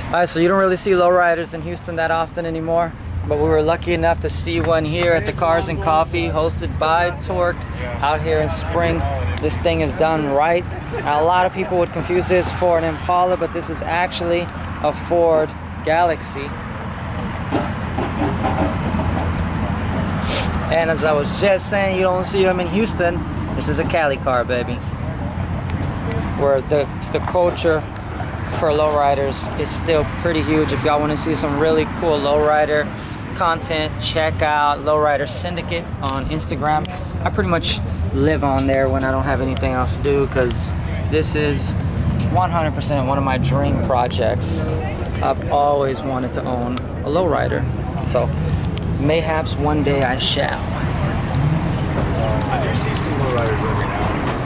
Alright, so you don't really see lowriders in Houston that often anymore, but we were lucky enough to see one here at the Cars and Coffee, hosted by Toürq'd, out here in Spring. This thing is done right. Now, a lot of people would confuse this for an Impala, but this is actually a Ford Galaxy. And as I was just saying, you don't see them in Houston. This is a Cali car, baby. Where the culture for lowriders is still pretty huge. If y'all want to see some really cool lowrider content, check out Lowrider Syndicate on Instagram. I pretty much live on there when I don't have anything else to do, because this is 100% one of my dream projects. I've always wanted to own a lowrider, so mayhaps one day I shall. I do see some lowriders every now.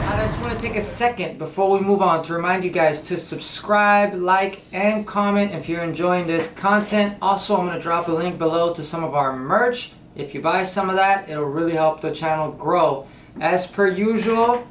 I just want to take a second before we move on to remind you guys to subscribe, like, and comment if you're enjoying this content. Also, I'm going to drop a link below to some of our merch. If you buy some of that, it'll really help the channel grow. As per usual,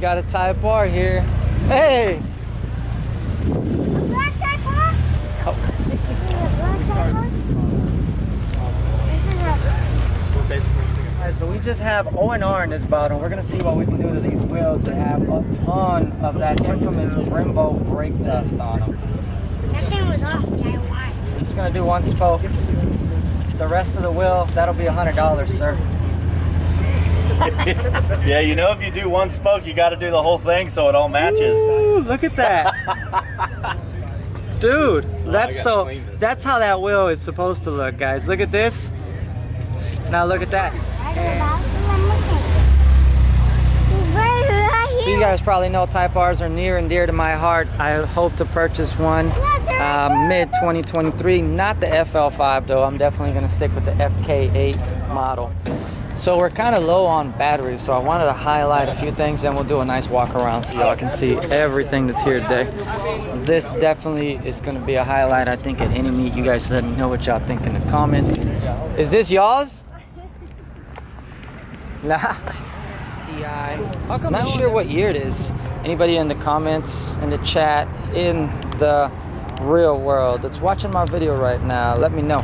got a Type R here. Hey! Black Type R? Oh. Alright, so we just have O&R in this bottle. We're gonna see what we can do to these wheels that have a ton of that infamous Brembo brake dust on them. That thing was off. I'm just gonna do one spoke. The rest of the wheel, that'll be $100, sir. Yeah, you know, if you do one spoke, you got to do the whole thing so it all matches. Ooh, look at that. Dude, that's how that wheel is supposed to look, guys. Look at this. Now look at that. So you guys probably know Type Rs are near and dear to my heart. I hope to purchase one mid 2023. Not the FL5 though. I'm definitely going to stick with the FK8 model. So we're kind of low on batteries, so I wanted to highlight a few things, and we'll do a nice walk around so y'all can see everything that's here today. This definitely is going to be a highlight, I think, at any meet. You guys let me know what y'all think in the comments. Is this y'all's? Nah. It's TI. I'm not sure what year it is. Anybody in the comments, in the chat, in the real world that's watching my video right now, let me know.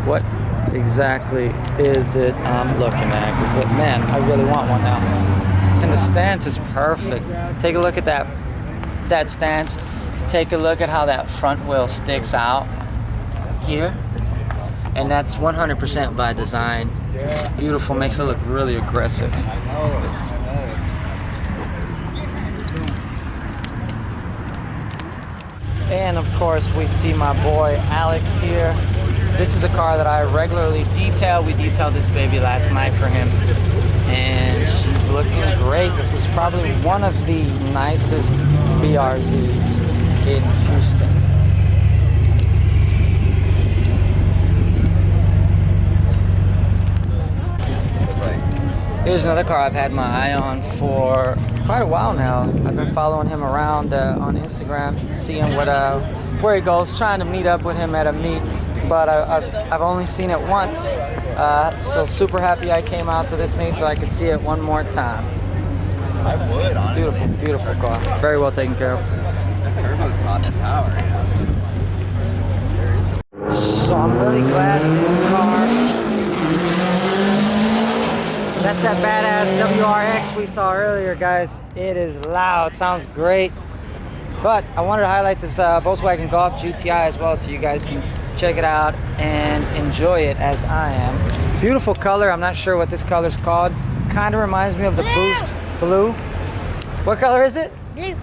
What exactly is it I'm looking at? Because man, I really want one now. And the stance is perfect. Take a look at that stance. Take a look at how that front wheel sticks out here. And that's 100% by design. It's beautiful, makes it look really aggressive. And of course, we see my boy Alex here. This is a car that I regularly detail. We detailed this baby last night for him, and she's looking great. This is probably one of the nicest BRZs in Houston. Here's another car I've had my eye on for quite a while now. I've been following him around on Instagram, seeing where he goes, trying to meet up with him at a meet. But I've only seen it once, so super happy I came out to this meet so I could see it one more time. I would, honestly. Beautiful, beautiful car. Very well taken care of. This turbo's got the power, you know. So I'm really glad this car, that's that badass WRX we saw earlier, guys. It is loud, sounds great. But I wanted to highlight this Volkswagen Golf GTI as well, so you guys can check it out and enjoy it as I am. Beautiful color. I'm not sure what this color's called. Kind of reminds me of the Boost Blue. What color is it? Blue.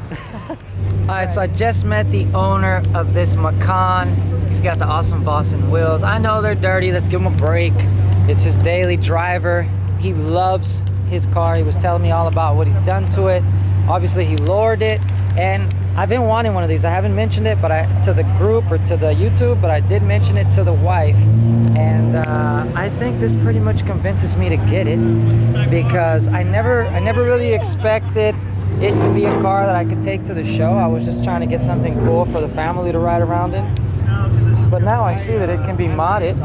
Alright, so I just met the owner of this Macan. He's got the awesome Vossen wheels. I know they're dirty, let's give him a break. It's his daily driver. He loves his car. He was telling me all about what he's done to it. Obviously he lowered it, and I've been wanting one of these. I haven't mentioned it to the group or to the YouTube, but I did mention it to the wife. And I think this pretty much convinces me to get it, because I never really expected it to be a car that I could take to the show. I was just trying to get something cool for the family to ride around in. But now I see that it can be modded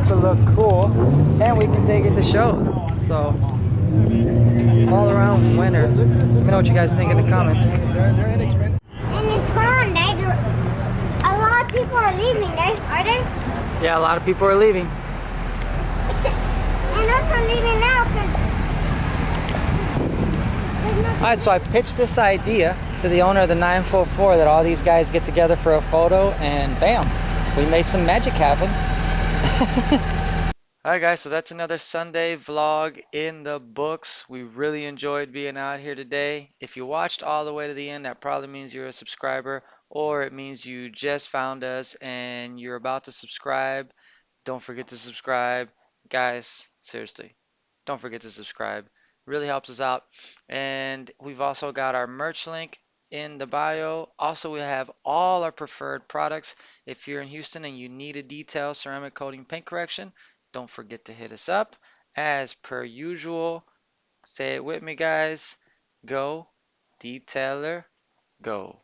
to look cool, and we can take it to shows. So, all around winner. Let me know what you guys think in the comments. And it's gone, Dad. A lot of people are leaving, Dad. Are they? Yeah, a lot of people are leaving. And us are leaving now because Alright, so I pitched this idea to the owner of the 944 that all these guys get together for a photo, and bam, we made some magic happen. Alright guys, so that's another Sunday vlog in the books. We really enjoyed being out here today. If you watched all the way to the end, that probably means you're a subscriber, or it means you just found us and you're about to subscribe. Don't forget to subscribe. Guys, seriously, don't forget to subscribe. Really helps us out. And we've also got our merch link in the bio. Also, we have all our preferred products. If you're in Houston and you need a detail ceramic coating paint correction, don't forget to hit us up. As per usual, say it with me, guys. Go, detailer, go.